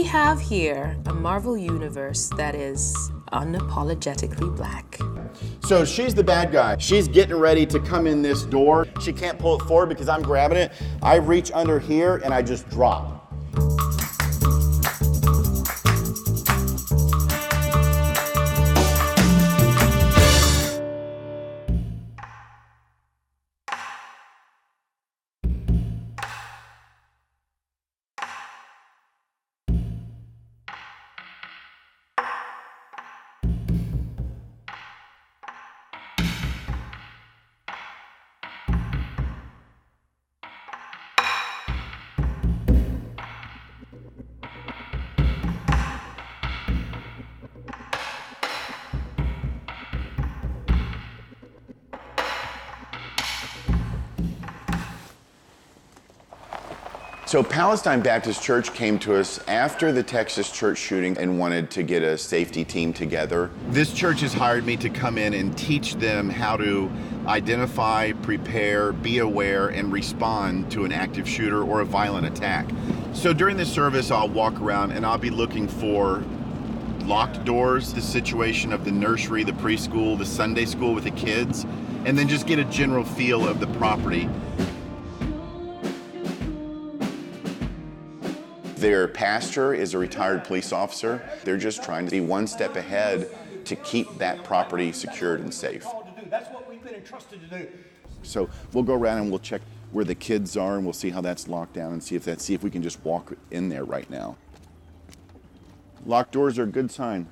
have here a Marvel universe that is unapologetically black. So she's the bad guy. She's getting ready to come in this door. She can't pull it forward because I'm grabbing it. I reach under here and I just drop. So Palestine Baptist Church came to us after the Texas church shooting and wanted to get a safety team together. This church has hired me to come in and teach them how to identify, prepare, be aware, and respond to an active shooter or a violent attack. So during this service, I'll walk around and I'll be looking for locked doors, the situation of the nursery, the preschool, the Sunday school with the kids, and then just get a general feel of the property. Their pastor is a retired police officer. They're just trying to be one step ahead to keep that property secured and safe. That's what we've been entrusted to do. So we'll go around and we'll check where the kids are and we'll see how that's locked down and see if we can just walk in there right now. Locked doors are a good sign.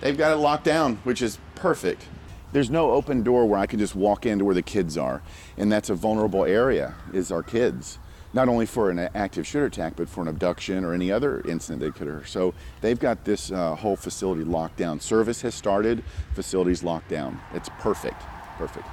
They've got it locked down, which is perfect. There's no open door where I can just walk into where the kids are. And that's a vulnerable area, is our kids. Not only for an active shooter attack, but for an abduction or any other incident that could occur. So they've got this whole facility locked down. Service has started, facility's locked down. It's perfect, perfect.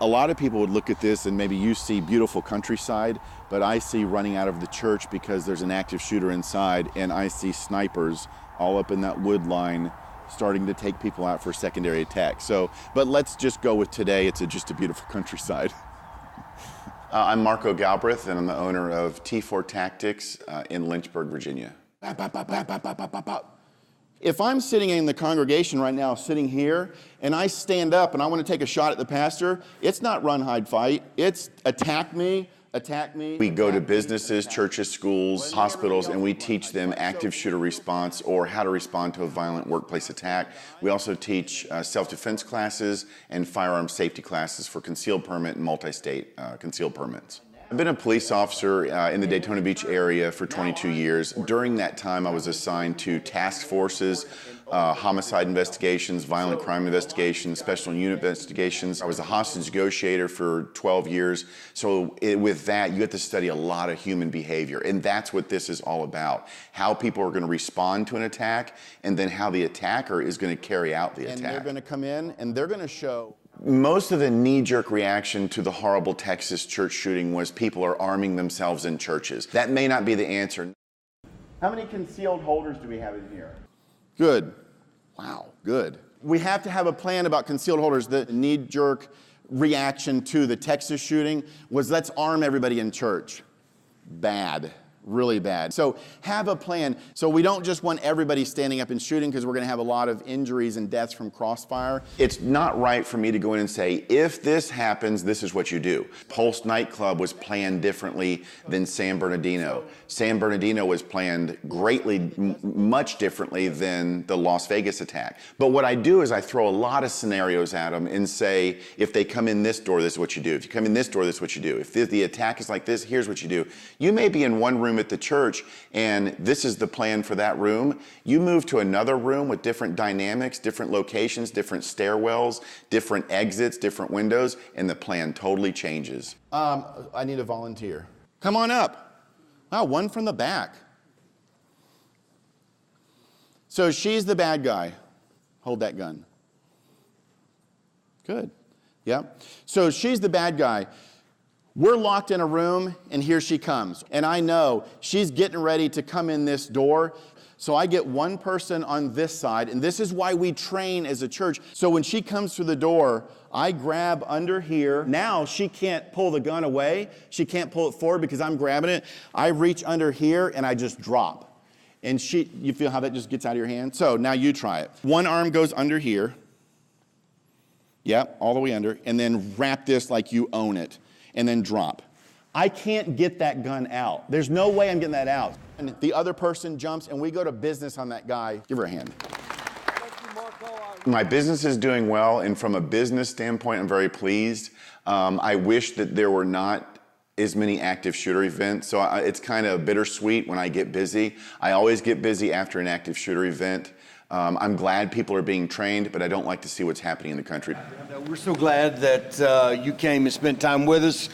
A lot of people would look at this and maybe you see beautiful countryside, but I see running out of the church because there's an active shooter inside and I see snipers all up in that wood line starting to take people out for secondary attack. So, but let's just go with today, it's just a beautiful countryside. I'm Marco Galbraith and I'm the owner of T4 Tactics in Lynchburg, Virginia. If I'm sitting in the congregation right now, sitting here, and I stand up and I want to take a shot at the pastor, it's not run, hide, fight. It's attack me. We go to businesses, churches, schools, hospitals, and we teach them active shooter response or how to respond to a violent workplace attack. We also teach self-defense classes and firearm safety classes for concealed permit and multi-state concealed permits. I've been a police officer in the Daytona Beach area for 22 years. During that time, I was assigned to task forces, homicide investigations, violent crime investigations, special unit investigations. I was a hostage negotiator for 12 years. So with that, you have to study a lot of human behavior. And that's what this is all about. How people are going to respond to an attack, and then how the attacker is going to carry out the attack. And they're going to come in and they're going to show. Most of the knee-jerk reaction to the horrible Texas church shooting was people are arming themselves in churches. That may not be the answer. How many concealed holders do we have in here? Good. Wow, good. We have to have a plan about concealed holders. The knee-jerk reaction to the Texas shooting was let's arm everybody in church. Bad. Really bad. So have a plan. So we don't just want everybody standing up and shooting because we're going to have a lot of injuries and deaths from crossfire. It's not right for me to go in and say, if this happens, this is what you do. Pulse nightclub was planned differently than San Bernardino. San Bernardino was planned greatly, much differently than the Las Vegas attack. But what I do is I throw a lot of scenarios at them and say, if they come in this door, this is what you do. If you come in this door, this is what you do. If the attack is like this, here's what you do. You may be in one room at the church and this is the plan for that room. You move to another room with different dynamics, different locations, different stairwells, different exits, different windows, and the plan totally changes. I need a volunteer. Come on up. Wow, one from the back. So she's the bad guy. Hold that gun. Good. Yeah. So she's the bad guy. We're locked in a room, and here she comes. And I know she's getting ready to come in this door. So I get one person on this side, and this is why we train as a church. So when she comes through the door, I grab under here. Now she can't pull the gun away. She can't pull it forward because I'm grabbing it. I reach under here and I just drop. And you feel how that just gets out of your hand? So now you try it. One arm goes under here. Yep, all the way under. And then wrap this like you own it. And then drop. I can't get that gun out. There's no way I'm getting that out. And the other person jumps and we go to business on that guy. Give her a hand. My business is doing well, and from a business standpoint, I'm very pleased. I wish that there were not as many active shooter events, so it's kind of bittersweet when I get busy. I always get busy after an active shooter event. I'm glad people are being trained, but I don't like to see what's happening in the country. We're so glad that you came and spent time with us.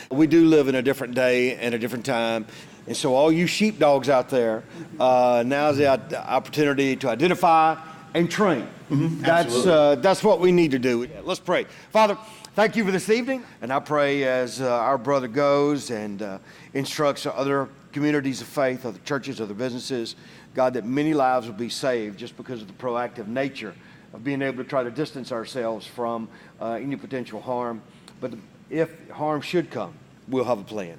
We do live in a different day and a different time. And so all you sheepdogs out there, now's the opportunity to identify and train. Mm-hmm. That's what we need to do. Let's pray. Father, thank you for this evening. And I pray as our brother goes and instructs other communities of faith, other churches, other businesses, God, that many lives will be saved just because of the proactive nature of being able to try to distance ourselves from any potential harm. But if harm should come, we'll have a plan.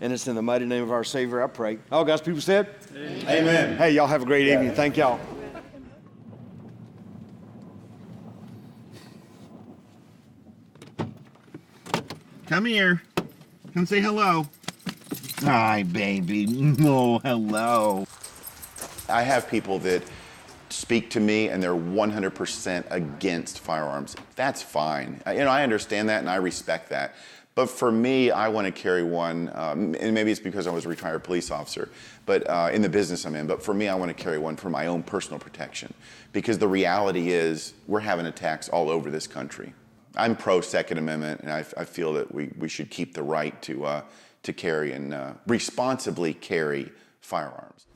And it's in the mighty name of our Savior I pray. All God's people said? Amen. Hey, y'all have a great evening. Thank y'all. Come here. Come say hello. Hi, baby. Oh, hello. I have people that speak to me and they're 100% against firearms. That's fine. I understand that and I respect that. But for me, I want to carry one, and maybe it's because I was a retired police officer, but in the business I'm in, but for me, I want to carry one for my own personal protection. Because the reality is, we're having attacks all over this country. I'm pro-Second Amendment, and I feel that we should keep the right to carry and responsibly carry firearms.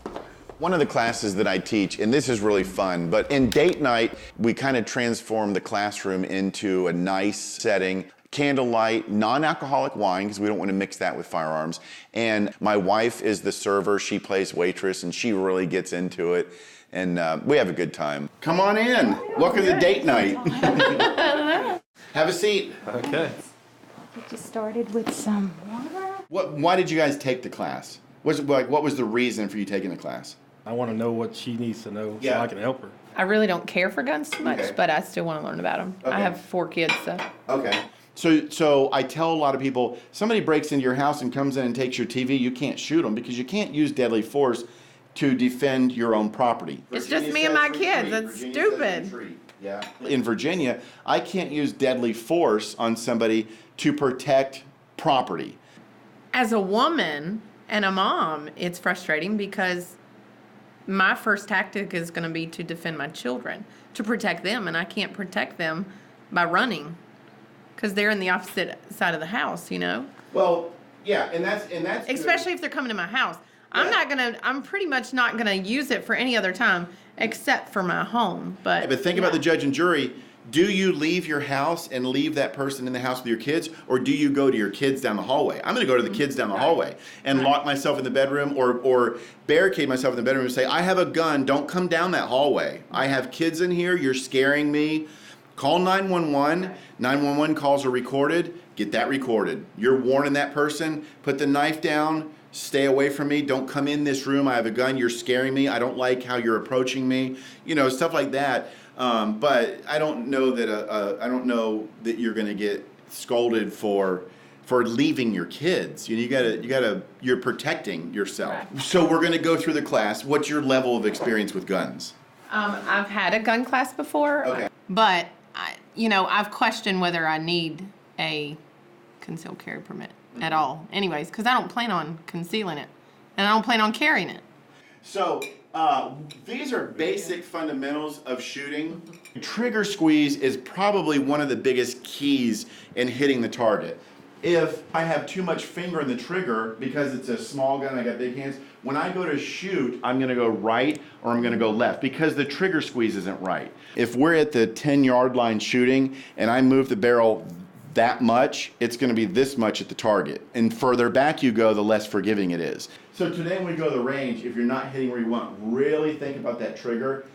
One of the classes that I teach, and this is really fun, but in date night, we kind of transform the classroom into a nice setting. Candlelight, non-alcoholic wine, because we don't want to mix that with firearms. And my wife is the server. She plays waitress, and she really gets into it. And we have a good time. Come on in. Welcome to date night. Have a seat. Okay. Get you started with some water. Why did you guys take the class? What was the reason for you taking the class? I want to know what she needs to know so I can help her. I really don't care for guns too much, Okay. but I still want to learn about them. Okay. I have 4 kids, so. Okay. So I tell a lot of people, somebody breaks into your house and comes in and takes your TV, you can't shoot them because you can't use deadly force to defend your own property. It's just me and my kids. That's stupid. Yeah. In Virginia, I can't use deadly force on somebody to protect property. As a woman and a mom, it's frustrating because my first tactic is going to be to defend my children, to protect them, and I can't protect them by running because they're in the opposite side of the house, you know? Well, yeah, and that's Especially if they're coming to my house. I'm pretty much not gonna use it for any other time except for my home. But think about the judge and jury. Do you leave your house and leave that person in the house with your kids, or do you go to your kids down the hallway? I'm going to go to the kids down the hallway and lock myself in the bedroom or barricade myself in the bedroom and say, I have a gun, don't come down that hallway. I have kids in here, you're scaring me. Call 911. 911 calls are recorded. Get that recorded. You're warning that person, put the knife down, stay away from me, don't come in this room, I have a gun, you're scaring me, I don't like how you're approaching me, stuff like that. But I don't know that you're going to get scolded for leaving your kids. You're protecting yourself. Right. So we're going to go through the class. What's your level of experience with guns? I've had a gun class before, okay. But I've questioned whether I need a concealed carry permit at all. Anyways, because I don't plan on concealing it, and I don't plan on carrying it. So these are basic fundamentals of shooting. Trigger squeeze is probably one of the biggest keys in hitting the target. If I have too much finger in the trigger because it's a small gun, I got big hands, when I go to shoot, I'm going to go right or I'm going to go left because the trigger squeeze isn't right. If we're at the 10-yard line shooting and I move the barrel that much, it's going to be this much at the target. And further back you go, the less forgiving it is. So today when we go to the range, if you're not hitting where you want, really think about that trigger.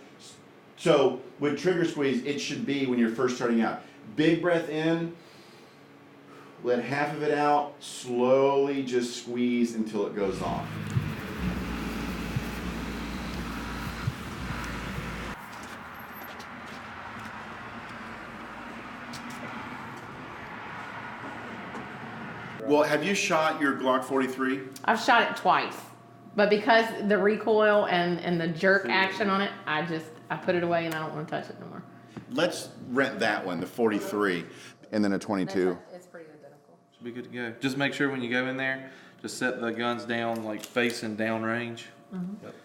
So with trigger squeeze, it should be when you're first starting out. Big breath in, let half of it out, slowly just squeeze until it goes off. Well, have you shot your Glock 43? I've shot it twice, but because the recoil and the jerk action on it, I put it away and I don't want to touch it no more. Let's rent that one, the 43, and then a 22. It's pretty identical. Should be good to go. Just make sure when you go in there, just set the guns down like facing downrange. Mm-hmm. Yep.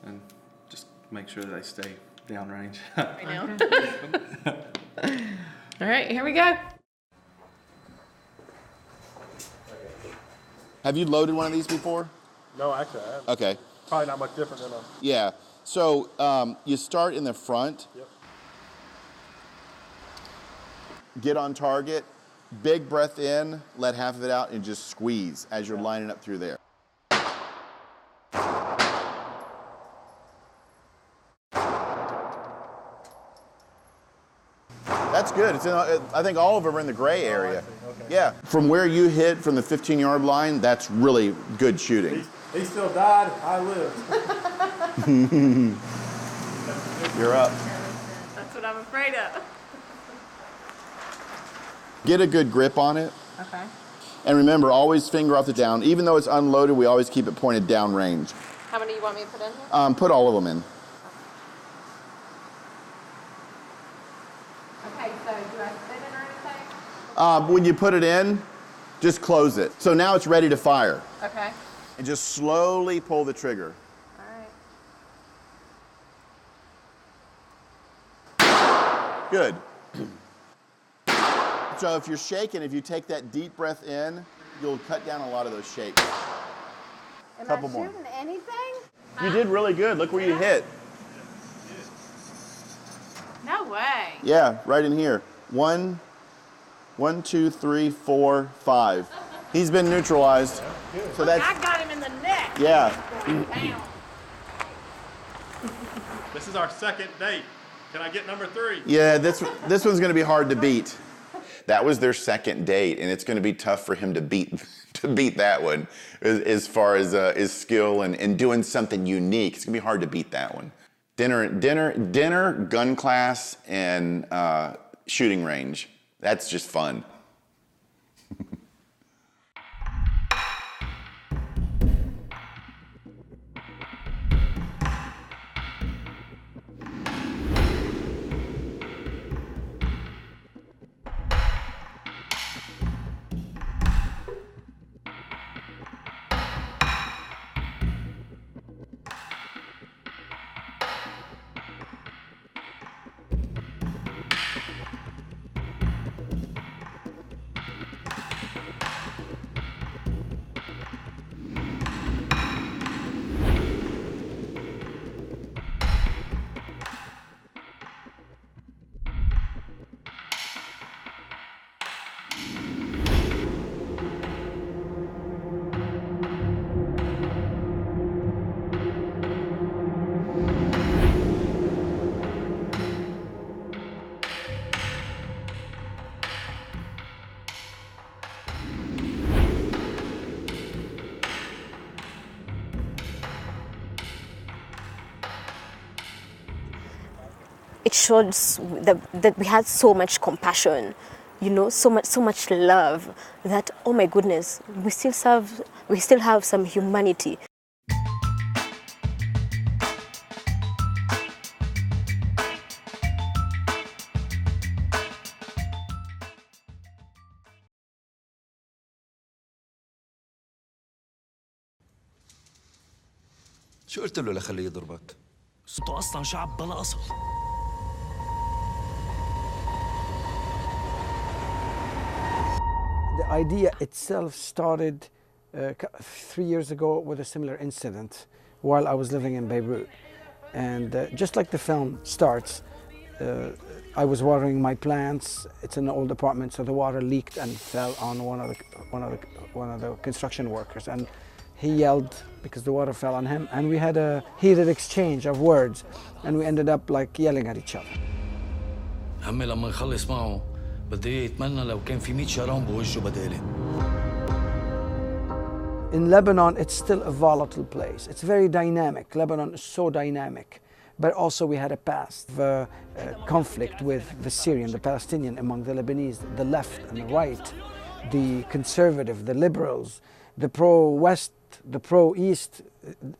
And just make sure they stay downrange. Right now. All right, here we go. Have you loaded one of these before? No, actually, I haven't. Okay. Probably not much different than a. Yeah. So you start in the front. Yep. Get on target. Big breath in. Let half of it out and just squeeze as you're lining up through there. That's good. It's in, I think all of them are in the gray area. Okay. Yeah. From where you hit from the 15-yard line, that's really good shooting. He still died. I lived. You're up. That's what I'm afraid of. Get a good grip on it. Okay. And remember, always finger off the down. Even though it's unloaded, we always keep it pointed down range. How many do you want me to put in here? Put all of them in. Okay, so do I spin it or anything? When you put it in, just close it. So now it's ready to fire. Okay. And just slowly pull the trigger. All right. Good. So if you're shaking, if you take that deep breath in, you'll cut down a lot of those shakes. Am Couple I more. shooting anything? You did really good. Look where you hit. No way. Yeah, right in here. 1, 2, 3, 4, 5. He's been neutralized. So that's, I got him in the neck. yeah. Down. This is our second date. Can I get number 3? Yeah, this one's going to be hard to beat. That was their second date, and it's going to be tough for him to beat that one as far as his skill and doing something unique. It's going to be hard to beat that one. Dinner, gun class, and shooting range. That's just fun. It shows that we had so much compassion, you know, so much love that, oh my goodness, we still have some humanity. شو قلت له لخليه يضربك؟ انتوا اصلا شعب بلا اصل. The idea itself started 3 years ago with a similar incident while I was living in Beirut. And just like the film starts, I was watering my plants. It's an old apartment, so the water leaked and fell on one of the construction workers, and he yelled because the water fell on him, and we had a heated exchange of words, and we ended up like yelling at each other. عمي لما نخلص معه بدي اتمنى لو كان في 100 شرام بوجهه بدالي. In Lebanon, it's still a volatile place. It's very dynamic. Lebanon is so dynamic. But also we had a past of conflict with the Syrian, the Palestinian, among the Lebanese, the left and the right, the conservative, the liberals, the pro-West, the pro-East.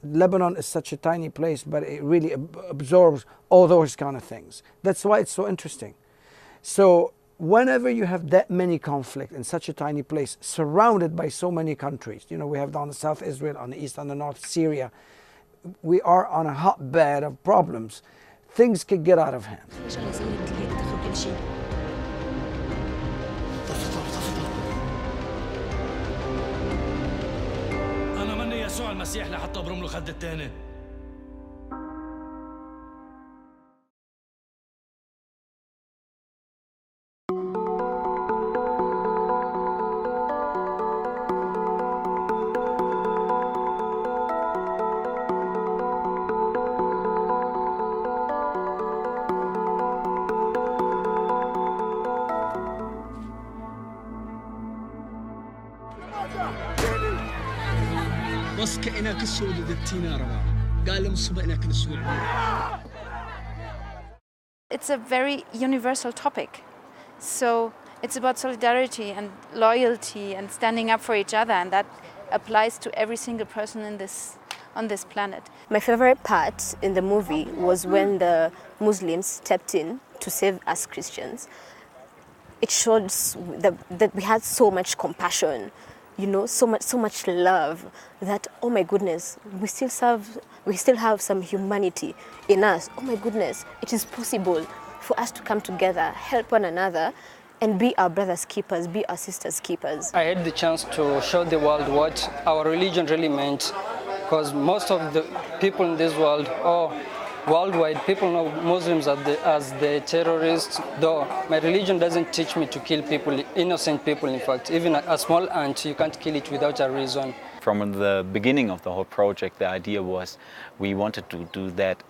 Lebanon is such a tiny place, but it really absorbs all those kind of things. That's why it's so interesting. So whenever you have that many conflict in such a tiny place, surrounded by so many countries, you know, we have down the south Israel, on the east, on the north Syria, we are on a hotbed of problems. Things could get out of hand. أنا مني يسوع المسيح لحتى أبرم له خد التاني. بس كأنك السود دتينا ربع قال مصبئنك السود. It's a very universal topic. So it's about solidarity and loyalty and standing up for each other, and that applies to every single person on this planet. My favorite part in the movie was when the Muslims stepped in to save us Christians. It showed that we had so much compassion, you know, so much love, that, oh my goodness, we still have some humanity in us. Oh my goodness, it is possible for us to come together, help one another, and be our brothers' keepers, be our sisters' keepers. I had the chance to show the world what our religion really meant, because most of the people in this world, worldwide, people know Muslims as the terrorists, though my religion doesn't teach me to kill people, innocent people in fact. Even a small ant, you can't kill it without a reason. From the beginning of the whole project, the idea was we wanted to do that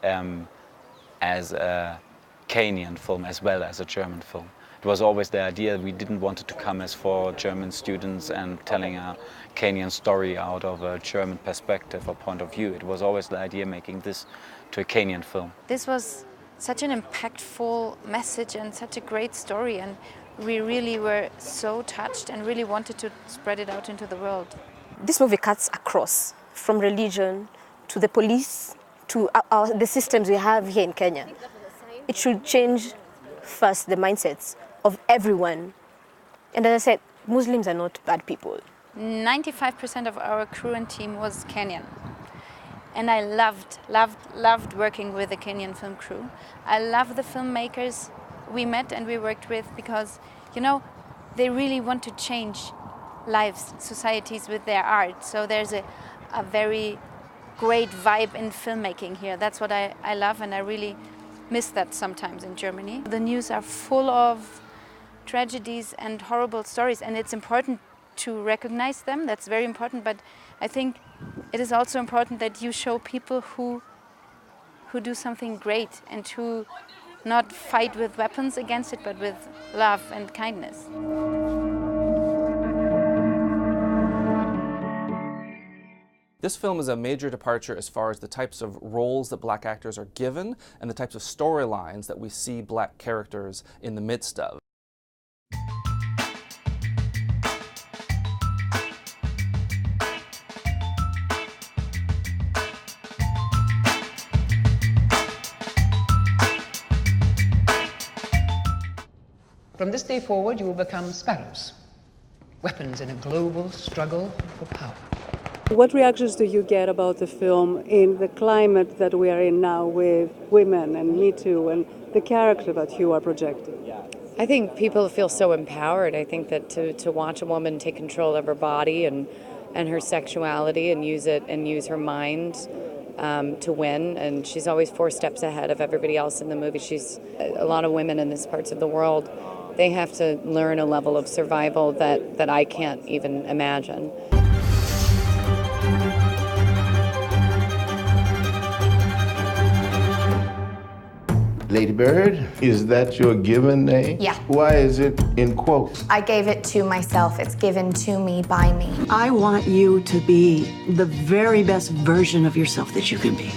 as a Kenyan film as well as a German film. It was always the idea we didn't want it to come as for German students and telling a Kenyan story out of a German perspective or point of view. It was always the idea making this to a Kenyan film. This was such an impactful message and such a great story, and we really were so touched and really wanted to spread it out into the world. This movie cuts across from religion to the police to the systems we have here in Kenya. It should change first the mindsets of everyone. And as I said, Muslims are not bad people. 95% of our crew and team was Kenyan. And I loved working with the Kenyan film crew. I love the filmmakers we met and we worked with because, you know, they really want to change lives, societies with their art. So there's a very great vibe in filmmaking here. That's what I love, and I really miss that sometimes in Germany. The news are full of tragedies and horrible stories, and it's important to recognize them. That's very important, but I think it is also important that you show people who do something great and who not fight with weapons against it, but with love and kindness. This film is a major departure as far as the types of roles that black actors are given and the types of storylines that we see black characters in the midst of. From this day forward, you will become sparrows, weapons in a global struggle for power. What reactions do you get about the film in the climate that we are in now with women and Me Too and the character that you are projecting? I think people feel so empowered. I think that to watch a woman take control of her body and her sexuality and use her mind to win, and she's always 4 steps ahead of everybody else in the movie. A lot of women in these parts of the world, they have to learn a level of survival that I can't even imagine. Lady Bird, is that your given name? Yeah. Why is it in quotes? I gave it to myself. It's given to me by me. I want you to be the very best version of yourself that you can be.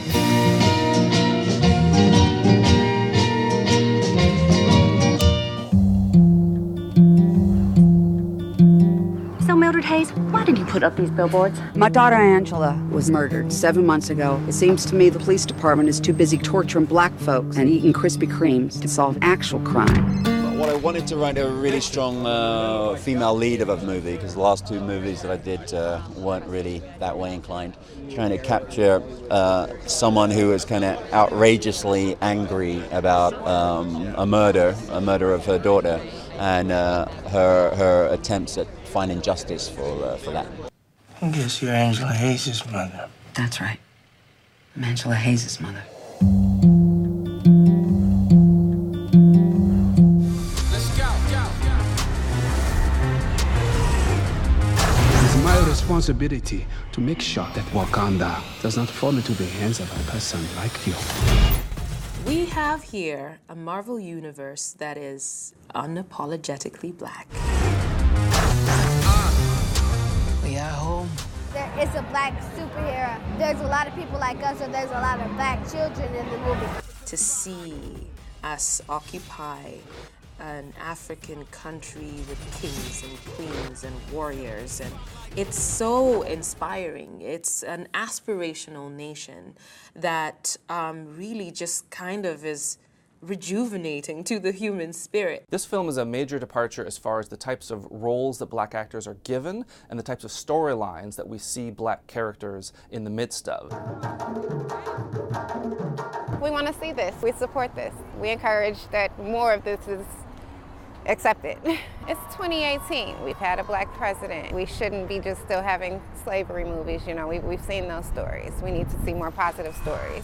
So, Mildred Hayes, why did you put up these billboards? My daughter Angela was murdered 7 months ago. It seems to me the police department is too busy torturing black folks and eating Krispy Kremes to solve actual crime. What I wanted to write a really strong female lead of a movie, because the last 2 movies that I did weren't really that way inclined. Trying to capture someone who is kind of outrageously angry about a murder of her daughter, and her attempts at finding justice for that. I guess you're Angela Hayes' mother. That's right. I'm Angela Hayes' mother. It is my responsibility to make sure that Wakanda does not fall into the hands of a person like you. We have here a Marvel universe that is unapologetically black. We are home. There is a black superhero. There's a lot of people like us, and there's a lot of black children in the movie. To see us occupy an African country with kings and queens and warriors, and it's so inspiring. It's an aspirational nation that really just kind of is rejuvenating to the human spirit. This film is a major departure as far as the types of roles that black actors are given and the types of storylines that we see black characters in the midst of. We want to see this. We support this. We encourage that more of this is accepted. It's 2018. We've had a black president. We shouldn't be just still having slavery movies. You know, we've seen those stories. We need to see more positive stories.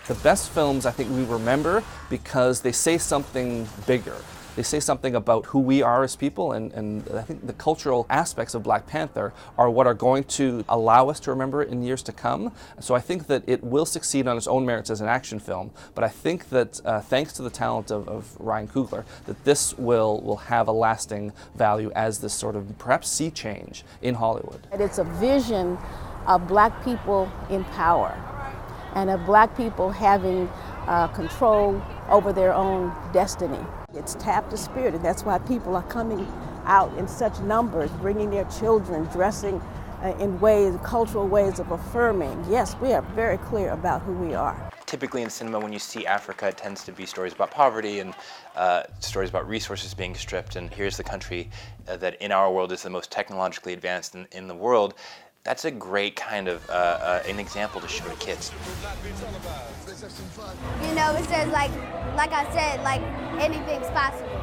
The best films, I think, we remember because they say something bigger. They say something about who we are as people, and I think the cultural aspects of Black Panther are what are going to allow us to remember it in years to come. So I think that it will succeed on its own merits as an action film, but I think that thanks to the talent of Ryan Coogler, that this will have a lasting value as this sort of perhaps sea change in Hollywood. It's a vision of black people in power, and of black people having control over their own destiny. It's tapped the spirit, and that's why people are coming out in such numbers, bringing their children, dressing in ways, cultural ways of affirming. Yes, we are very clear about who we are. Typically in cinema, when you see Africa, it tends to be stories about poverty and stories about resources being stripped, and here's the country that in our world is the most technologically advanced in the world. That's a great kind of an example to show to kids. You know, it says like I said, like anything's possible.